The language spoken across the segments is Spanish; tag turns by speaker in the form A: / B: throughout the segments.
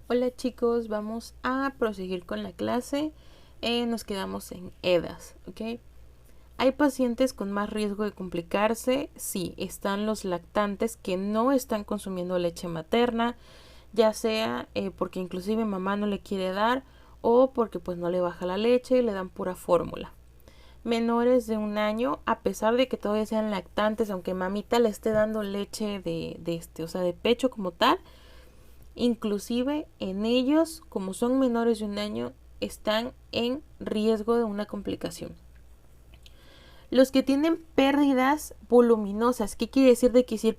A: Hola chicos, vamos a proseguir con la clase. Nos quedamos en EDAS, ¿ok? ¿Hay pacientes con más riesgo de complicarse? Sí, están los lactantes que no están consumiendo leche materna, ya sea porque inclusive mamá no le quiere dar o porque pues no le baja la leche y le dan pura fórmula. Menores de 1 año, a pesar de que todavía sean lactantes, aunque mamita le esté dando leche o sea, de pecho como tal, inclusive en ellos, como son menores de 1 año, están en riesgo de una complicación. Los que tienen pérdidas voluminosas, ¿qué quiere decir de que si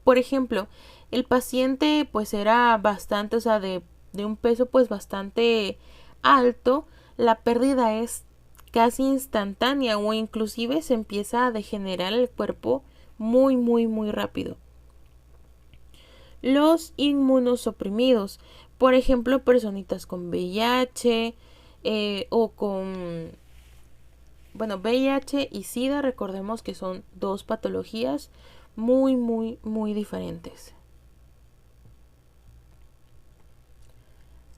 A: por ejemplo, el paciente pues era bastante, o sea, de un peso pues bastante alto, la pérdida es casi instantánea o inclusive se empieza a degenerar el cuerpo muy rápido. Los inmunosuprimidos, por ejemplo, personitas con VIH o con, bueno, VIH y SIDA, recordemos que son dos patologías muy diferentes.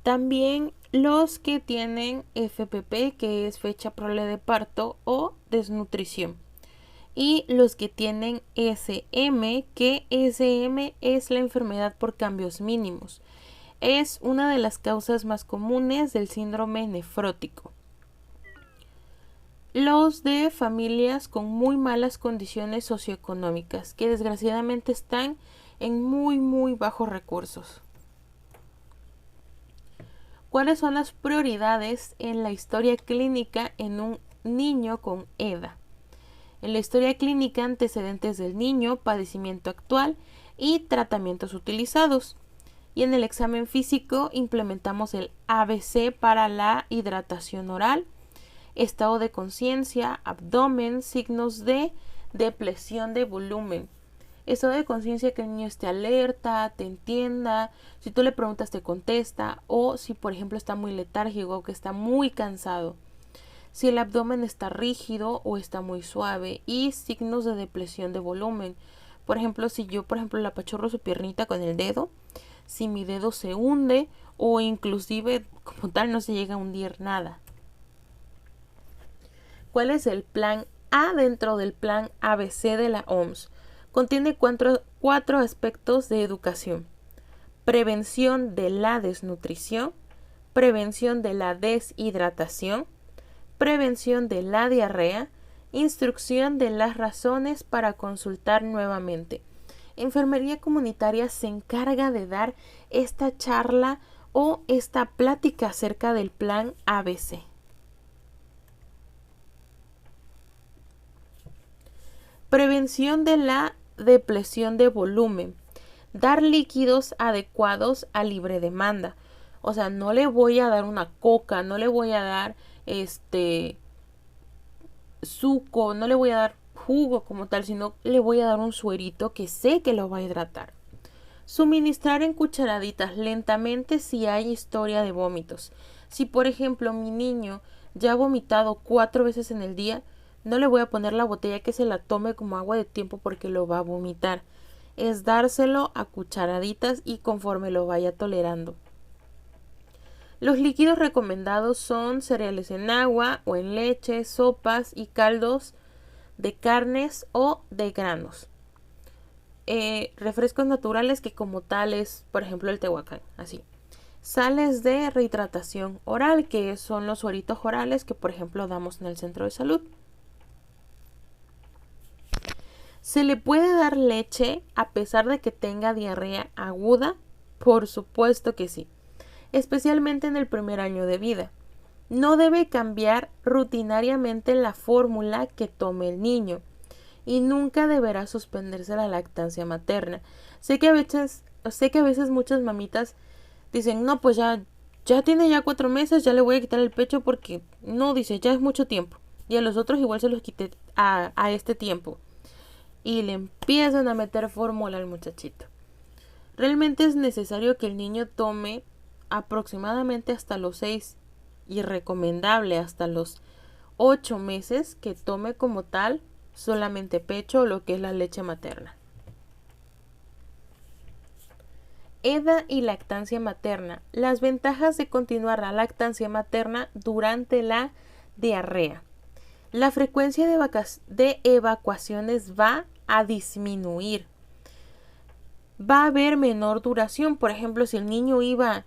A: También los que tienen FPP, que es fecha probable de parto o desnutrición. Y los que tienen SM, que SM es la enfermedad por cambios mínimos. Es una de las causas más comunes del síndrome nefrótico. Los de familias con muy malas condiciones socioeconómicas, que desgraciadamente están en muy bajos recursos. ¿Cuáles son las prioridades en la historia clínica en un niño con EDA? En la historia clínica, antecedentes del niño, padecimiento actual y tratamientos utilizados. Y en el examen físico implementamos el ABC para la hidratación oral, estado de conciencia, abdomen, signos de depresión de volumen. Estado de conciencia, que el niño esté alerta, te entienda, si tú le preguntas te contesta, o si por ejemplo está muy letárgico o que está muy cansado. Si el abdomen está rígido o está muy suave, y signos de depresión de volumen. Por ejemplo, si yo le apachurro su piernita con el dedo, si mi dedo se hunde o inclusive como tal no se llega a hundir nada. ¿Cuál es el plan A dentro del plan ABC de la OMS? Contiene cuatro aspectos de educación: prevención de la desnutrición, prevención de la deshidratación, prevención de la diarrea, instrucción de las razones para consultar nuevamente. Enfermería comunitaria se encarga de dar esta charla o esta plática acerca del plan ABC. Prevención de la depresión de volumen. Dar líquidos adecuados a libre demanda. O sea, no le voy a dar una coca, no le voy a dar suco, no le voy a dar jugo como tal, sino le voy a dar un suerito que sé que lo va a hidratar. Suministrar en cucharaditas lentamente si hay historia de vómitos. Si por ejemplo mi niño ya ha vomitado 4 veces en el día, no le voy a poner la botella que se la tome como agua de tiempo porque lo va a vomitar. Es dárselo a cucharaditas y conforme lo vaya tolerando. Los líquidos recomendados son cereales en agua o en leche, sopas y caldos de carnes o de granos. Refrescos naturales, que como tal es, por ejemplo, el tehuacán, así. Sales de rehidratación oral, que son los sueritos orales que por ejemplo damos en el centro de salud. ¿Se le puede dar leche a pesar de que tenga diarrea aguda? Por supuesto que sí, especialmente en el primer año de vida. No debe cambiar rutinariamente la fórmula que tome el niño y nunca deberá suspenderse la lactancia materna. Sé que a veces muchas mamitas dicen, no, pues ya tiene ya 4 meses, ya le voy a quitar el pecho porque no, dice, ya es mucho tiempo. Y a los otros igual se los quité a este tiempo. Y le empiezan a meter fórmula al muchachito. Realmente es necesario que el niño tome aproximadamente hasta los 6 y recomendable hasta los 8 meses que tome como tal solamente pecho o lo que es la leche materna. EDA y lactancia materna. Las ventajas de continuar la lactancia materna durante la diarrea. La frecuencia de evacuaciones va a disminuir. Va a haber menor duración. Por ejemplo, si el niño iba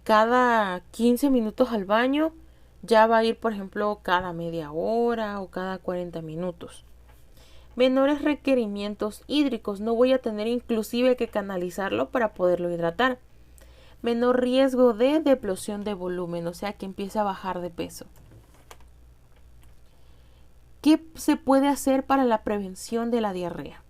A: cada 15 minutos al baño, ya va a ir, por ejemplo, cada media hora o cada 40 minutos. Menores requerimientos hídricos. No voy a tener inclusive que canalizarlo para poderlo hidratar. Menor riesgo de deplosión de volumen, o sea que empieza a bajar de peso. ¿Qué se puede hacer para la prevención de la diarrea?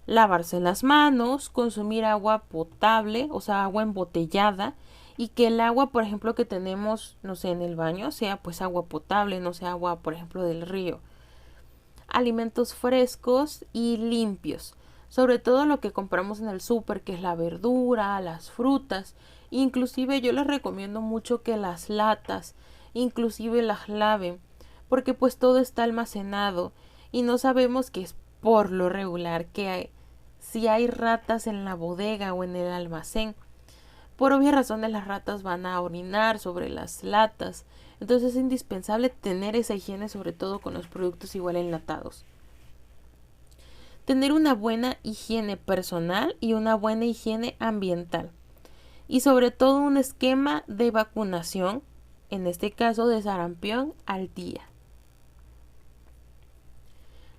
A: Lavarse las manos, consumir agua potable, o sea, agua embotellada, y que el agua, por ejemplo, que tenemos, no sé, en el baño, sea pues agua potable, no sea agua, por ejemplo, del río. Alimentos frescos y limpios, sobre todo lo que compramos en el súper, que es la verdura, las frutas. Inclusive yo les recomiendo mucho que las latas, inclusive las laven, porque pues todo está almacenado y no sabemos que es por lo regular que si hay ratas en la bodega o en el almacén. Por obvias razones las ratas van a orinar sobre las latas, entonces es indispensable tener esa higiene, sobre todo con los productos igual enlatados. Tener una buena higiene personal y una buena higiene ambiental. Y sobre todo un esquema de vacunación, en este caso de sarampión, al día.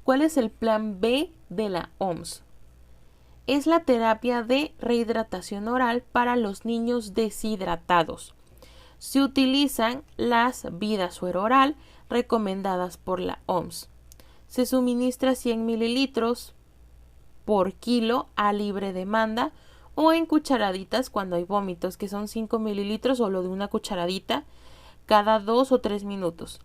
A: ¿Cuál es el plan B de la OMS? Es la terapia de rehidratación oral para los niños deshidratados. Se utilizan las vidas suero-oral recomendadas por la OMS. Se suministra 100 mililitros por kilo a libre demanda o en cucharaditas cuando hay vómitos, que son 5 mililitros o lo de una cucharadita cada 2 o 3 minutos,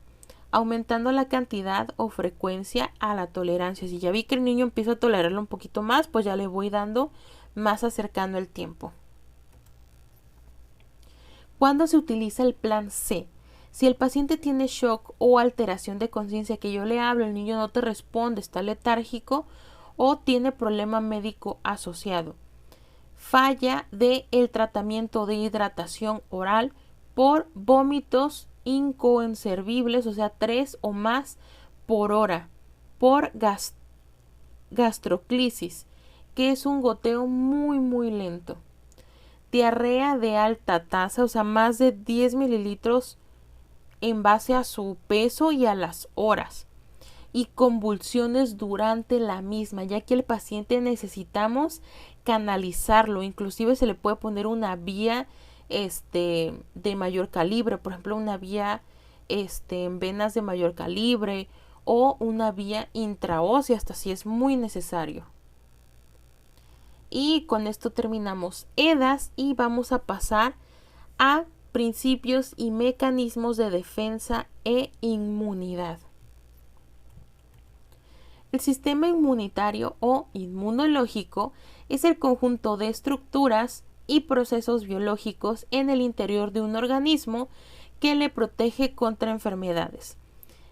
A: aumentando la cantidad o frecuencia a la tolerancia. Si ya vi que el niño empieza a tolerarlo un poquito más, pues ya le voy dando más acercando el tiempo. ¿Cuándo se utiliza el plan C? Si el paciente tiene shock o alteración de conciencia, que yo le hablo, el niño no te responde, está letárgico o tiene problema médico asociado. Falla del tratamiento de hidratación oral por vómitos inconservibles, o sea, 3 o más por hora, por gastroclisis, que es un goteo muy lento. Diarrea de alta tasa, o sea, más de 10 mililitros en base a su peso y a las horas. Y convulsiones durante la misma, ya que el paciente necesitamos canalizarlo. Inclusive se le puede poner una vía de mayor calibre, por ejemplo, una vía en venas de mayor calibre o una vía intraósea, hasta si es muy necesario. Y con esto terminamos EDAS y vamos a pasar a principios y mecanismos de defensa e inmunidad. El sistema inmunitario o inmunológico es el conjunto de estructuras y procesos biológicos en el interior de un organismo que le protege contra enfermedades,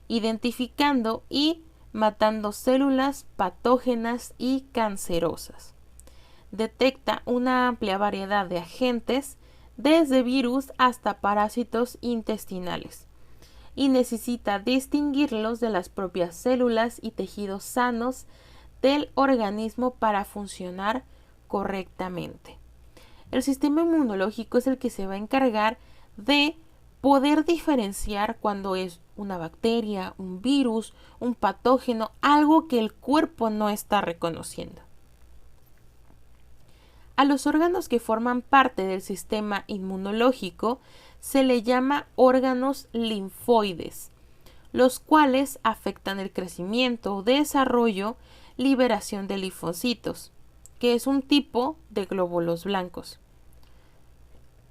A: identificando y matando células patógenas y cancerosas. Detecta una amplia variedad de agentes, desde virus hasta parásitos intestinales, y necesita distinguirlos de las propias células y tejidos sanos del organismo para funcionar correctamente. El sistema inmunológico es el que se va a encargar de poder diferenciar cuando es una bacteria, un virus, un patógeno, algo que el cuerpo no está reconociendo. A los órganos que forman parte del sistema inmunológico se le llama órganos linfoides, los cuales afectan el crecimiento, desarrollo, liberación de linfocitos, que es un tipo de glóbulos blancos.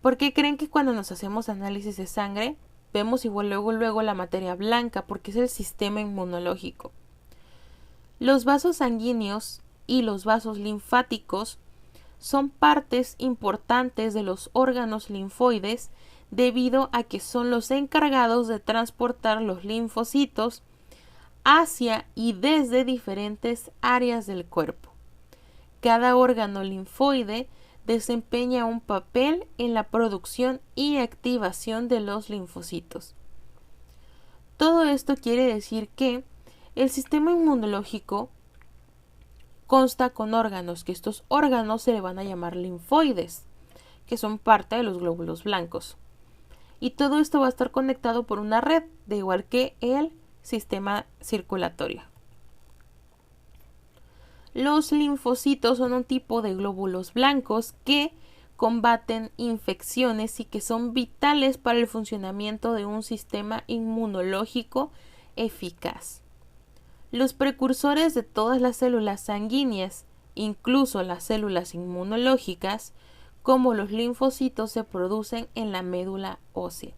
A: ¿Por qué creen que cuando nos hacemos análisis de sangre vemos igual luego la materia blanca? Porque es el sistema inmunológico. Los vasos sanguíneos y los vasos linfáticos son partes importantes de los órganos linfoides debido a que son los encargados de transportar los linfocitos hacia y desde diferentes áreas del cuerpo. Cada órgano linfoide desempeña un papel en la producción y activación de los linfocitos. Todo esto quiere decir que el sistema inmunológico consta con órganos, que estos órganos se le van a llamar linfoides, que son parte de los glóbulos blancos. Y todo esto va a estar conectado por una red, de igual que el sistema circulatorio. Los linfocitos son un tipo de glóbulos blancos que combaten infecciones y que son vitales para el funcionamiento de un sistema inmunológico eficaz. Los precursores de todas las células sanguíneas, incluso las células inmunológicas, como los linfocitos, se producen en la médula ósea.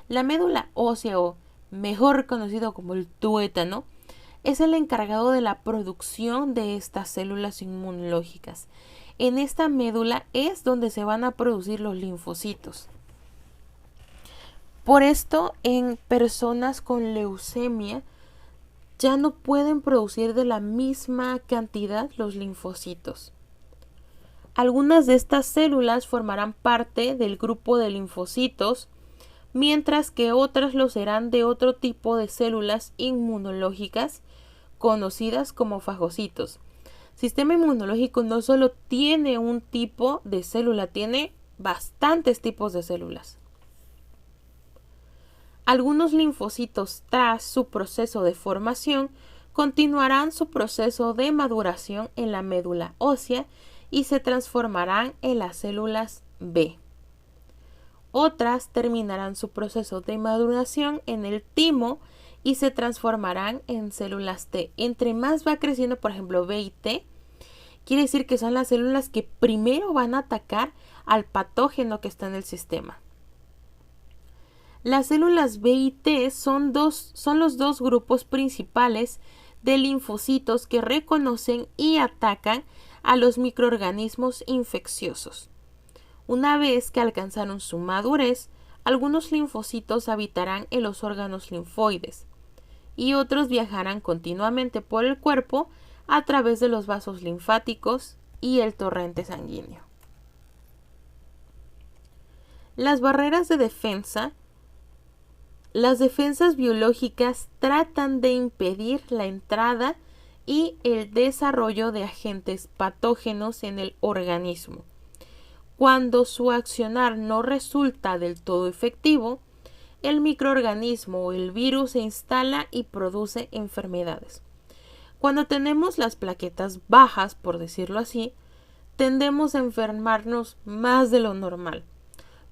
A: La médula ósea, o mejor conocido como el tuétano, es el encargado de la producción de estas células inmunológicas. En esta médula es donde se van a producir los linfocitos. Por esto, en personas con leucemia ya no pueden producir de la misma cantidad los linfocitos. Algunas de estas células formarán parte del grupo de linfocitos, mientras que otras lo serán de otro tipo de células inmunológicas conocidas como fagocitos. Sistema inmunológico no solo tiene un tipo de célula, tiene bastantes tipos de células. Algunos linfocitos, tras su proceso de formación, continuarán su proceso de maduración en la médula ósea y se transformarán en las células B. Otras terminarán su proceso de maduración en el timo y se transformarán en células T. Entre más va creciendo, por ejemplo, B y T, quiere decir que son las células que primero van a atacar al patógeno que está en el sistema. Las células B y T son los dos grupos principales de linfocitos que reconocen y atacan a los microorganismos infecciosos. Una vez que alcanzaron su madurez, algunos linfocitos habitarán en los órganos linfoides y otros viajarán continuamente por el cuerpo a través de los vasos linfáticos y el torrente sanguíneo. Las barreras de defensa. Las defensas biológicas tratan de impedir la entrada y el desarrollo de agentes patógenos en el organismo. Cuando su accionar no resulta del todo efectivo, el microorganismo o el virus se instala y produce enfermedades. Cuando tenemos las plaquetas bajas, por decirlo así, tendemos a enfermarnos más de lo normal.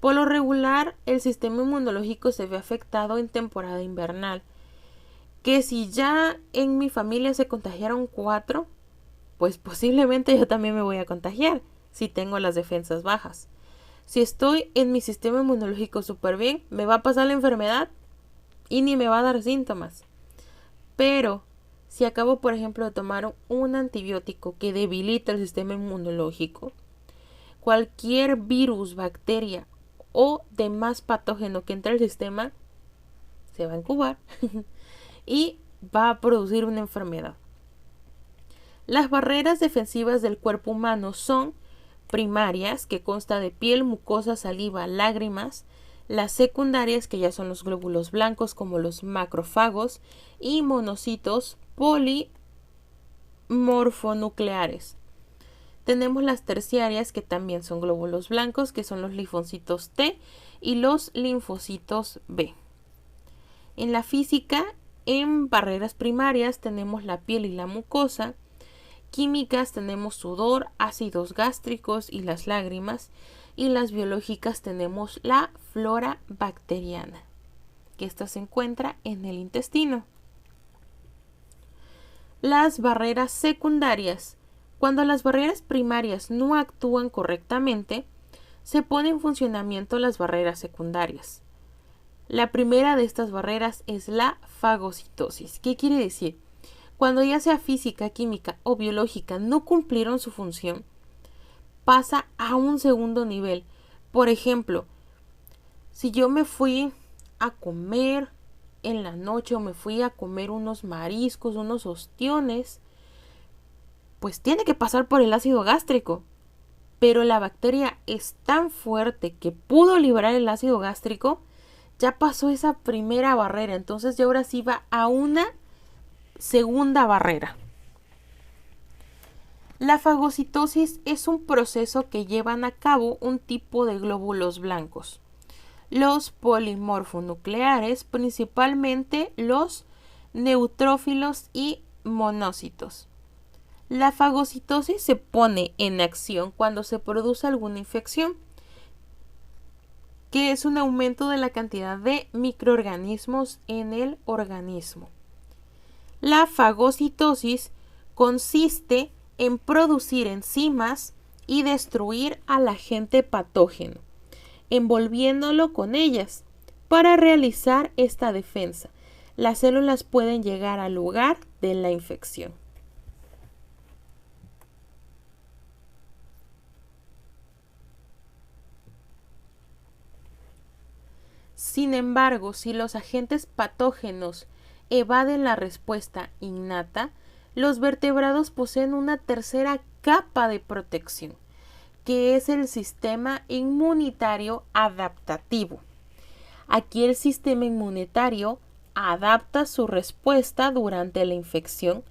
A: Por lo regular, el sistema inmunológico se ve afectado en temporada invernal, que si ya en mi familia se contagiaron 4, pues posiblemente yo también me voy a contagiar si tengo las defensas bajas. Si estoy en mi sistema inmunológico súper bien, me va a pasar la enfermedad y ni me va a dar síntomas. Pero si acabo, por ejemplo, de tomar un antibiótico que debilita el sistema inmunológico, cualquier virus, bacteria o demás patógeno que entre al sistema se va a incubar y va a producir una enfermedad. Las barreras defensivas del cuerpo humano son primarias, que consta de piel, mucosa, saliva, lágrimas; las secundarias, que ya son los glóbulos blancos como los macrófagos; y monocitos polimorfonucleares. Tenemos las terciarias, que también son glóbulos blancos, que son los linfocitos T y los linfocitos B. En la física, en barreras primarias tenemos la piel y la mucosa. Químicas tenemos sudor, ácidos gástricos y las lágrimas. Y las biológicas tenemos la flora bacteriana, que esta se encuentra en el intestino. Las barreras secundarias. Cuando las barreras primarias no actúan correctamente, se ponen en funcionamiento las barreras secundarias. La primera de estas barreras es la fagocitosis. ¿Qué quiere decir? Cuando ya sea física, química o biológica no cumplieron su función, pasa a un segundo nivel. Por ejemplo, si yo me fui a comer en la noche o me fui a comer unos mariscos, unos ostiones, pues tiene que pasar por el ácido gástrico. pero la bacteria es tan fuerte que pudo liberar el ácido gástrico, ya pasó esa primera barrera, entonces ya ahora sí va a una segunda barrera. La fagocitosis es un proceso que llevan a cabo un tipo de glóbulos blancos, los polimorfonucleares, principalmente los neutrófilos y monócitos. La fagocitosis se pone en acción cuando se produce alguna infección, que es un aumento de la cantidad de microorganismos en el organismo. La fagocitosis consiste en producir enzimas y destruir al agente patógeno, envolviéndolo con ellas. Para realizar esta defensa, las células pueden llegar al lugar de la infección. Sin embargo, si los agentes patógenos evaden la respuesta innata, los vertebrados poseen una tercera capa de protección, que es el sistema inmunitario adaptativo. Aquí el sistema inmunitario adapta su respuesta durante la infección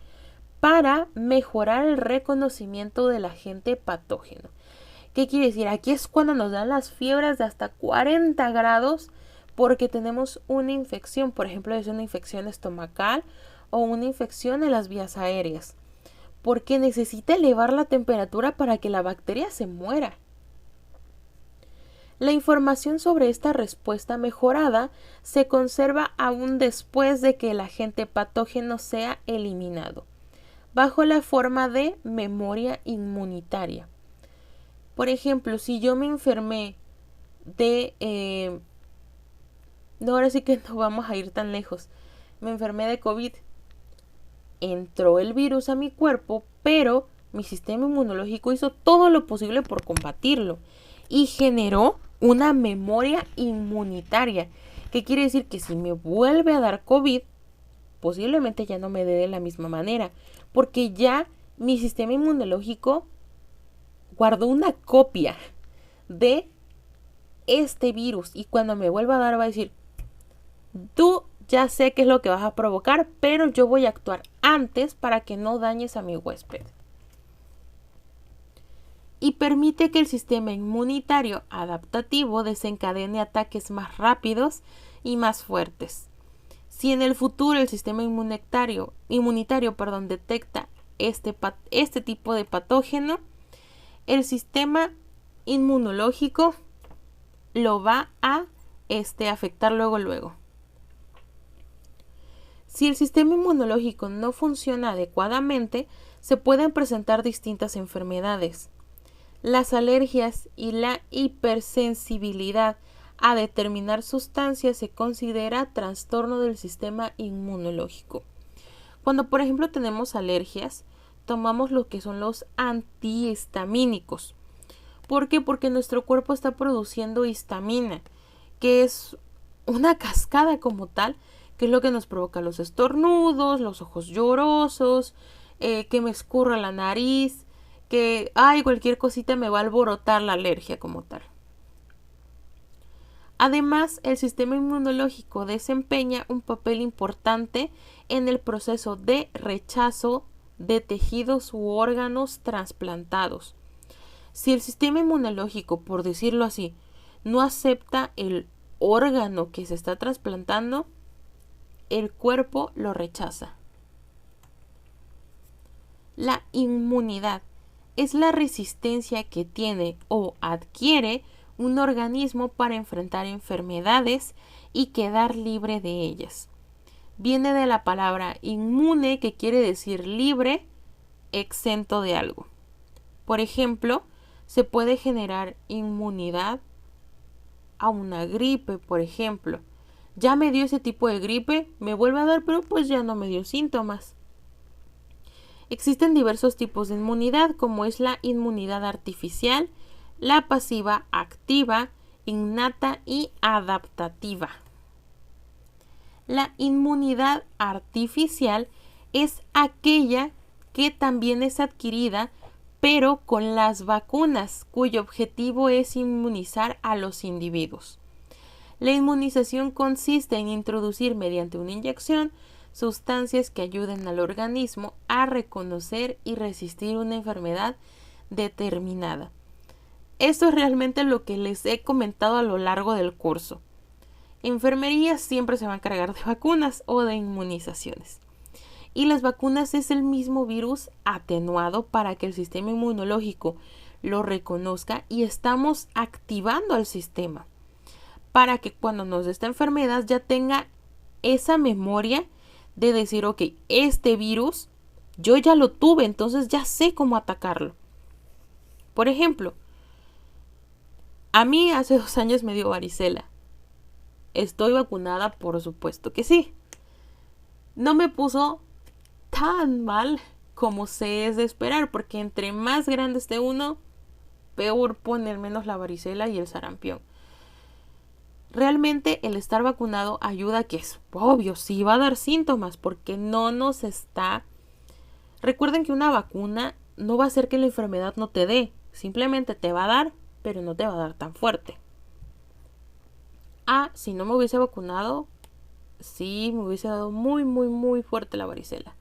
A: para mejorar el reconocimiento del agente patógeno. ¿Qué quiere decir? Aquí es cuando nos dan las fiebres de hasta 40 grados porque tenemos una infección, por ejemplo, es una infección estomacal o una infección en las vías aéreas, porque necesita elevar la temperatura para que la bacteria se muera. La información sobre esta respuesta mejorada se conserva aún después de que el agente patógeno sea eliminado, bajo la forma de memoria inmunitaria. Por ejemplo, si yo me enfermé de... no, ahora sí que no vamos a ir tan lejos. Me enfermé de COVID. Entró el virus a mi cuerpo, pero mi sistema inmunológico hizo todo lo posible por combatirlo y generó una memoria inmunitaria. ¿Qué quiere decir? Que si me vuelve a dar COVID, posiblemente ya no me dé de la misma manera, porque ya mi sistema inmunológico guardó una copia de este virus y cuando me vuelva a dar va a decir, tú ya sé qué es lo que vas a provocar, pero yo voy a actuar antes para que no dañes a mi huésped. Y permite que el sistema inmunitario adaptativo desencadene ataques más rápidos y más fuertes. Si en el futuro el sistema inmunitario detecta este tipo de patógeno, el sistema inmunológico lo va a afectar luego. Si el sistema inmunológico no funciona adecuadamente, se pueden presentar distintas enfermedades. Las alergias y la hipersensibilidad a determinadas sustancias se considera trastorno del sistema inmunológico. Cuando, por ejemplo, tenemos alergias, tomamos lo que son los antihistamínicos. ¿Por qué? Porque nuestro cuerpo está produciendo histamina, que es una cascada como tal, que es lo que nos provoca los estornudos, los ojos llorosos, que me escurra la nariz, que cualquier cosita me va a alborotar la alergia como tal. Además, el sistema inmunológico desempeña un papel importante en el proceso de rechazo de tejidos u órganos trasplantados. Si el sistema inmunológico, por decirlo así, no acepta el órgano que se está trasplantando, el cuerpo lo rechaza. La inmunidad es la resistencia que tiene o adquiere un organismo para enfrentar enfermedades y quedar libre de ellas. Viene de la palabra inmune, que quiere decir libre, exento de algo. Por ejemplo, se puede generar inmunidad a una gripe, por ejemplo. Ya me dio ese tipo de gripe, me vuelve a dar, pero pues ya no me dio síntomas. Existen diversos tipos de inmunidad, como es la inmunidad artificial, la pasiva activa, innata y adaptativa. La inmunidad artificial es aquella que también es adquirida pero con las vacunas, cuyo objetivo es inmunizar a los individuos. La inmunización consiste en introducir mediante una inyección sustancias que ayuden al organismo a reconocer y resistir una enfermedad determinada. Esto es realmente lo que les he comentado a lo largo del curso. Enfermería siempre se va a encargar de vacunas o de inmunizaciones. Y las vacunas es el mismo virus atenuado para que el sistema inmunológico lo reconozca y estamos activando al sistema para que cuando nos dé esta enfermedad ya tenga esa memoria de decir, ok, este virus yo ya lo tuve, entonces ya sé cómo atacarlo. Por ejemplo, a mí hace 2 años me dio varicela. ¿Estoy vacunada? Por supuesto que sí. No me puso tan mal como se es de esperar, porque entre más grande esté uno, peor pone al menos la varicela y el sarampión. Realmente el estar vacunado ayuda a que es obvio, sí va a dar síntomas, porque no nos está... Recuerden que una vacuna no va a hacer que la enfermedad no te dé, simplemente te va a dar, pero no te va a dar tan fuerte. Si no me hubiese vacunado, sí me hubiese dado muy, muy, muy fuerte la varicela.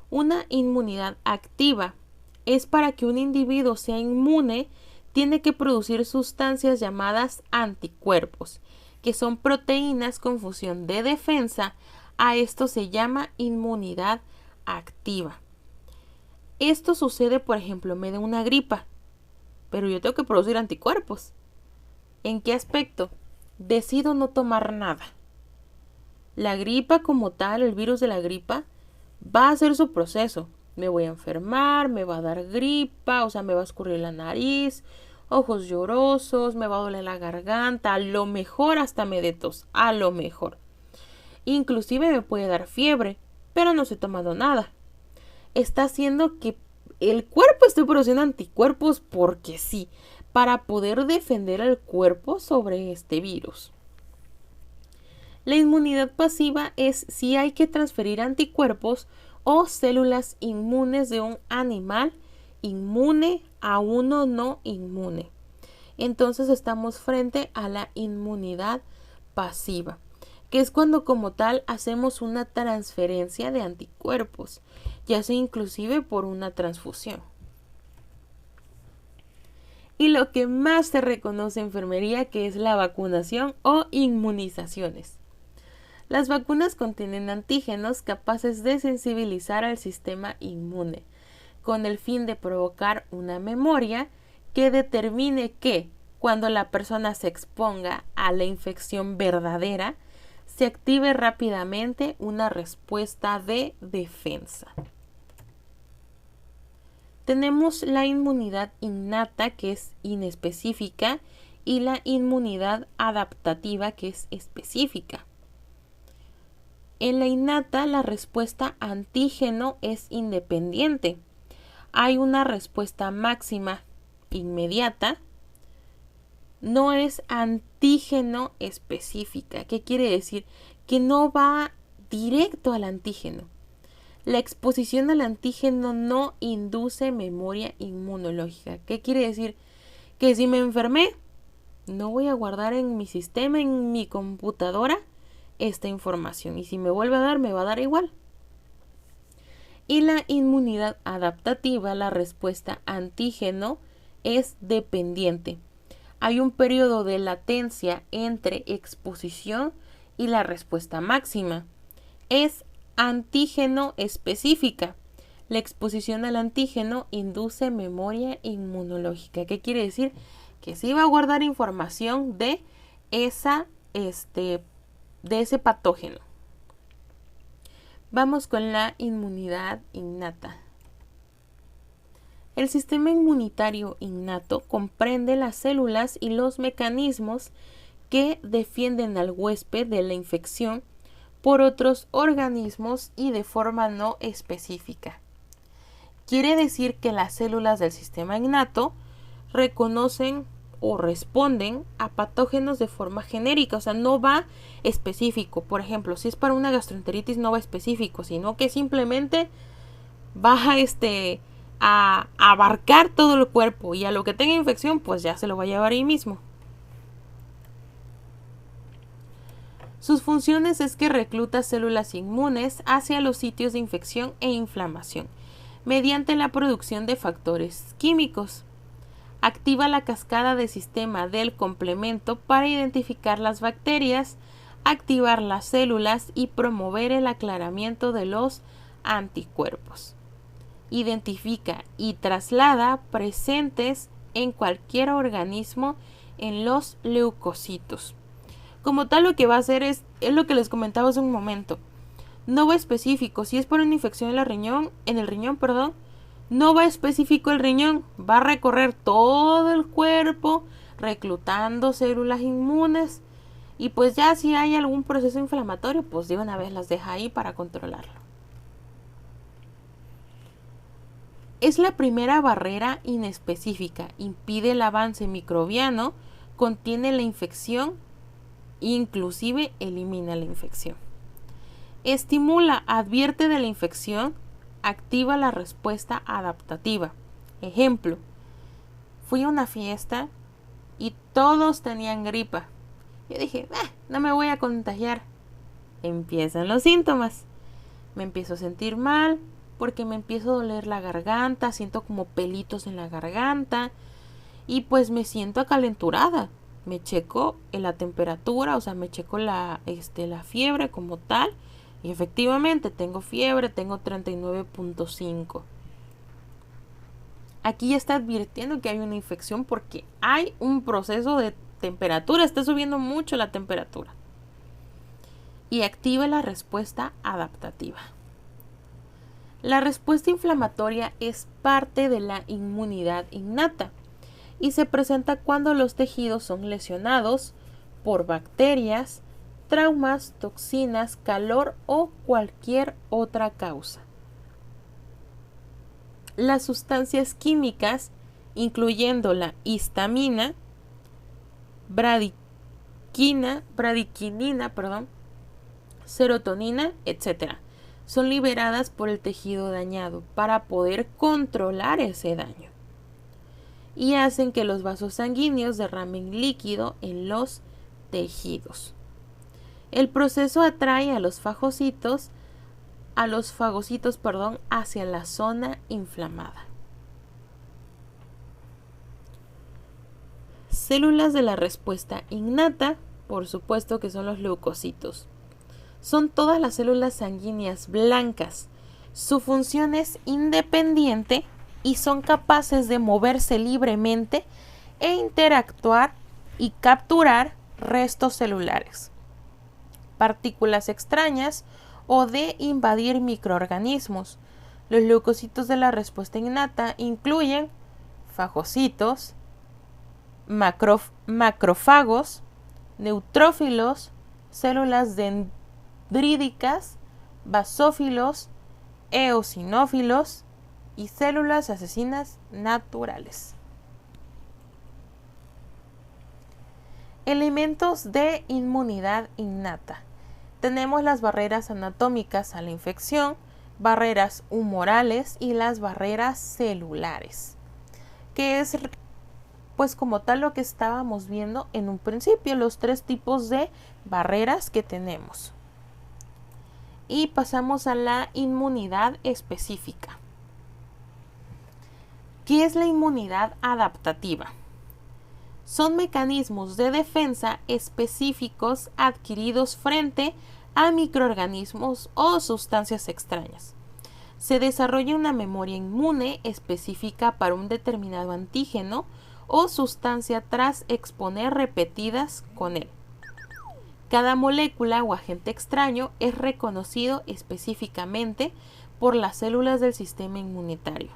A: Una inmunidad activa es para que un individuo sea inmune, tiene que producir sustancias llamadas anticuerpos, que son proteínas con función de defensa. A esto se llama inmunidad activa. Esto sucede, por ejemplo, me da una gripa, pero yo tengo que producir anticuerpos. ¿En qué aspecto? Decido no tomar nada. La gripa como tal, el virus de la gripa, va a hacer su proceso. Me voy a enfermar, me va a dar gripa, o sea, me va a escurrir la nariz, ojos llorosos, me va a doler la garganta, a lo mejor hasta me dé tos, a lo mejor. Inclusive me puede dar fiebre, pero no estoy tomando nada. Está haciendo que el cuerpo esté produciendo anticuerpos porque sí, para poder defender al cuerpo sobre este virus. La inmunidad pasiva es si hay que transferir anticuerpos o células inmunes de un animal inmune a uno no inmune. Entonces estamos frente a la inmunidad pasiva, que es cuando como tal hacemos una transferencia de anticuerpos, ya sea inclusive por una transfusión. Y lo que más se reconoce en enfermería, que es la vacunación o inmunizaciones. Las vacunas contienen antígenos capaces de sensibilizar al sistema inmune, con el fin de provocar una memoria que determine que, cuando la persona se exponga a la infección verdadera, se active rápidamente una respuesta de defensa. Tenemos la inmunidad innata, que es inespecífica, y la inmunidad adaptativa, que es específica. En la innata, la respuesta antígeno es independiente. Hay una respuesta máxima inmediata. No es antígeno específica. ¿Qué quiere decir? Que no va directo al antígeno. La exposición al antígeno no induce memoria inmunológica. ¿Qué quiere decir? Que si me enfermé, no voy a guardar en mi sistema, en mi computadora, esta información. Y si me vuelve a dar, me va a dar igual. Y la inmunidad adaptativa, la respuesta antígeno, es dependiente. Hay un periodo de latencia entre exposición y la respuesta máxima. Es antígeno específica. La exposición al antígeno induce memoria inmunológica. ¿Qué quiere decir? Que sí va a guardar información de ese patógeno. Vamos con la inmunidad innata. El sistema inmunitario innato comprende las células y los mecanismos que defienden al huésped de la infección por otros organismos y de forma no específica. Quiere decir que las células del sistema innato reconocen o responden a patógenos de forma genérica, o sea, no va específico. Por ejemplo, si es para una gastroenteritis no va específico, sino que simplemente va a abarcar todo el cuerpo y a lo que tenga infección pues ya se lo va a llevar ahí mismo. Sus funciones es que recluta células inmunes hacia los sitios de infección e inflamación mediante la producción de factores químicos. Activa la cascada de sistema del complemento para identificar las bacterias, activar las células y promover el aclaramiento de los anticuerpos. Identifica y traslada presentes en cualquier organismo en los leucocitos. Como tal, lo que va a hacer es lo que les comentaba hace un momento. No va específico. Si es por una infección en el riñón, no va específico el riñón. Va a recorrer todo el cuerpo, reclutando células inmunes. Y pues ya si hay algún proceso inflamatorio, pues de una vez las deja ahí para controlarlo. Es la primera barrera inespecífica. Impide el avance microbiano, contiene la infección, inclusive elimina la infección. Estimula, advierte de la infección, activa la respuesta adaptativa. Ejemplo, fui a una fiesta y todos tenían gripa. Yo dije, no me voy a contagiar. Empiezan los síntomas. Me empiezo a sentir mal porque me empiezo a doler la garganta, siento como pelitos en la garganta y pues me siento acalenturada. Me checo la temperatura, o sea, me checo la fiebre como tal. Y efectivamente tengo fiebre, tengo 39.5. Aquí ya está advirtiendo que hay una infección porque hay un proceso de temperatura, está subiendo mucho la temperatura. Y activa la respuesta adaptativa. La respuesta inflamatoria es parte de la inmunidad innata y se presenta cuando los tejidos son lesionados por bacterias, traumas, toxinas, calor o cualquier otra causa. Las sustancias químicas, incluyendo la histamina, bradiquinina, serotonina, etc., son liberadas por el tejido dañado para poder controlar ese daño y hacen que los vasos sanguíneos derramen líquido en los tejidos. El proceso atrae a los fagocitos hacia la zona inflamada. Células de la respuesta innata, por supuesto que son los leucocitos. Son todas las células sanguíneas blancas. Su función es independiente y son capaces de moverse libremente e interactuar y capturar restos celulares, partículas extrañas o de invadir microorganismos. Los leucocitos de la respuesta innata incluyen fagocitos, macrófagos, neutrófilos, células dendríticas, basófilos, eosinófilos y células asesinas naturales. Elementos de inmunidad innata. Tenemos las barreras anatómicas a la infección, barreras humorales y las barreras celulares, que es pues como tal lo que estábamos viendo en un principio, los 3 tipos de barreras que tenemos. Y pasamos a la inmunidad específica. ¿Qué es la inmunidad adaptativa? Son mecanismos de defensa específicos adquiridos frente a microorganismos o sustancias extrañas. Se desarrolla una memoria inmune específica para un determinado antígeno o sustancia tras exponer repetidas con él. Cada molécula o agente extraño es reconocido específicamente por las células del sistema inmunitario.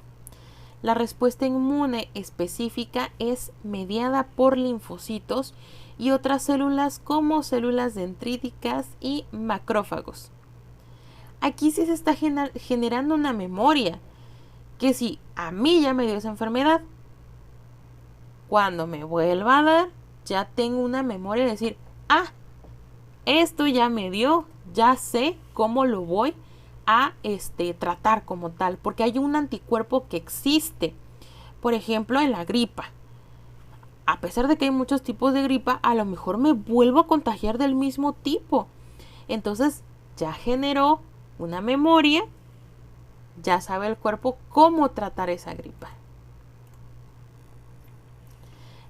A: La respuesta inmune específica es mediada por linfocitos y otras células como células dendríticas y macrófagos. Aquí sí se está generando una memoria, que si a mí ya me dio esa enfermedad, cuando me vuelva a dar, ya tengo una memoria de decir, esto ya me dio, ya sé cómo lo voy a tratar como tal, porque hay un anticuerpo que existe. Por ejemplo, en la gripa. A pesar de que hay muchos tipos de gripa, a lo mejor me vuelvo a contagiar del mismo tipo. Entonces ya generó una memoria, ya sabe el cuerpo cómo tratar esa gripa.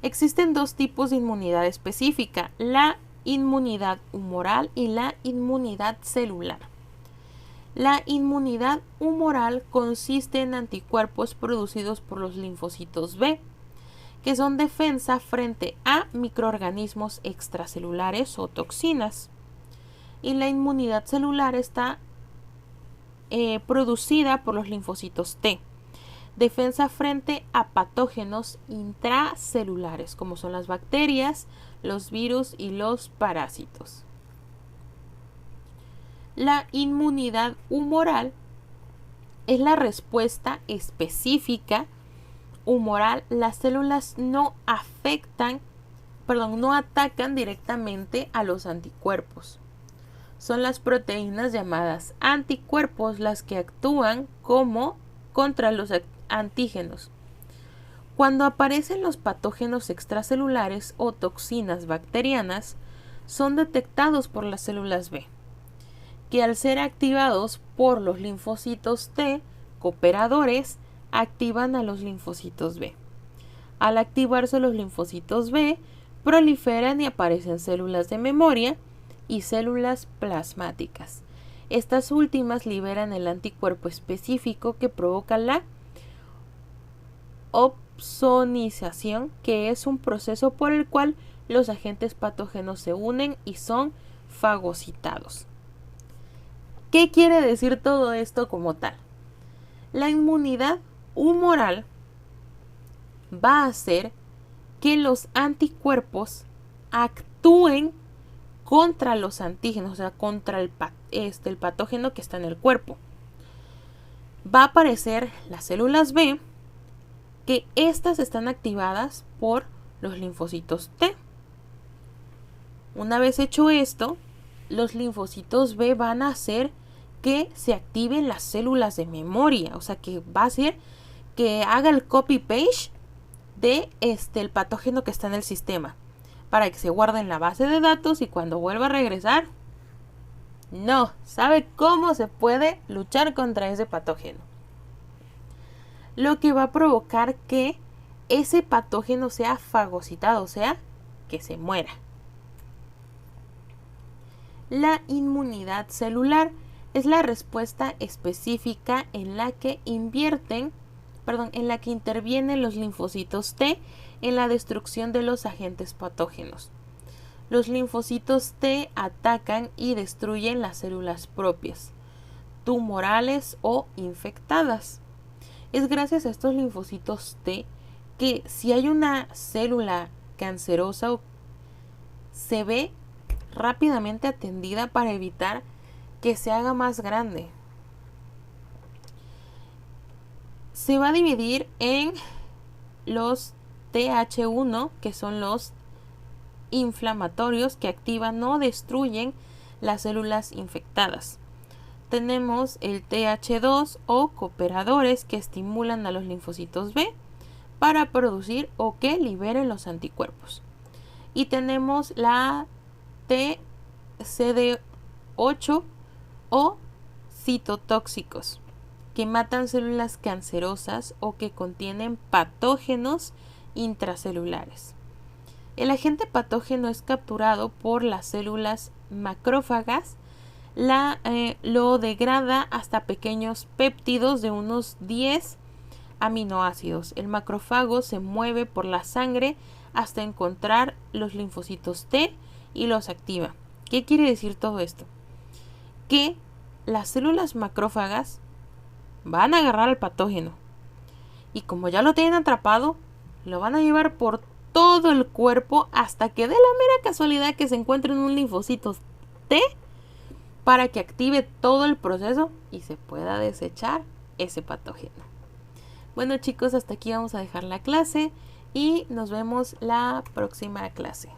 A: Existen dos tipos de inmunidad específica, la inmunidad humoral y la inmunidad celular. La inmunidad humoral consiste en anticuerpos producidos por los linfocitos B, que son defensa frente a microorganismos extracelulares o toxinas. Y la inmunidad celular está producida por los linfocitos T, defensa frente a patógenos intracelulares, como son las bacterias, los virus y los parásitos. La inmunidad humoral es la respuesta específica humoral. Las células no atacan directamente a los anticuerpos. Son las proteínas llamadas anticuerpos las que actúan contra los antígenos. Cuando aparecen los patógenos extracelulares o toxinas bacterianas, son detectados por las células B, que al ser activados por los linfocitos T cooperadores, activan a los linfocitos B. Al activarse los linfocitos B, proliferan y aparecen células de memoria y células plasmáticas. Estas últimas liberan el anticuerpo específico que provoca la opsonización, que es un proceso por el cual los agentes patógenos se unen y son fagocitados. ¿Qué quiere decir todo esto como tal? La inmunidad humoral va a hacer que los anticuerpos actúen contra los antígenos, o sea, contra el patógeno que está en el cuerpo. Va a aparecer las células B, que estas están activadas por los linfocitos T. Una vez hecho esto, los linfocitos B van a hacer que se activen las células de memoria, o sea que va a hacer que haga el copy-paste de el patógeno que está en el sistema, para que se guarde en la base de datos y cuando vuelva a regresar, no, sabe cómo se puede luchar contra ese patógeno. Lo que va a provocar que ese patógeno sea fagocitado, o sea, que se muera. La inmunidad celular es la respuesta específica en la que intervienen los linfocitos T en la destrucción de los agentes patógenos. Los linfocitos T atacan y destruyen las células propias, tumorales o infectadas. Es gracias a estos linfocitos T que si hay una célula cancerosa se ve rápidamente atendida para evitar que se haga más grande. Se va a dividir en los TH1, que son los inflamatorios que activan o destruyen las células infectadas. Tenemos el TH2 o cooperadores que estimulan a los linfocitos B para producir o que liberen los anticuerpos. Y tenemos la TCD8 o citotóxicos, que matan células cancerosas o que contienen patógenos intracelulares. El agente patógeno es capturado por las células macrófagas, lo degrada hasta pequeños péptidos de unos 10 aminoácidos. El macrófago se mueve por la sangre hasta encontrar los linfocitos T y los activa. ¿Qué quiere decir todo esto? Que las células macrófagas van a agarrar al patógeno y como ya lo tienen atrapado, lo van a llevar por todo el cuerpo hasta que dé la mera casualidad que se encuentre en un linfocito T para que active todo el proceso y se pueda desechar ese patógeno. Bueno chicos, hasta aquí vamos a dejar la clase y nos vemos la próxima clase.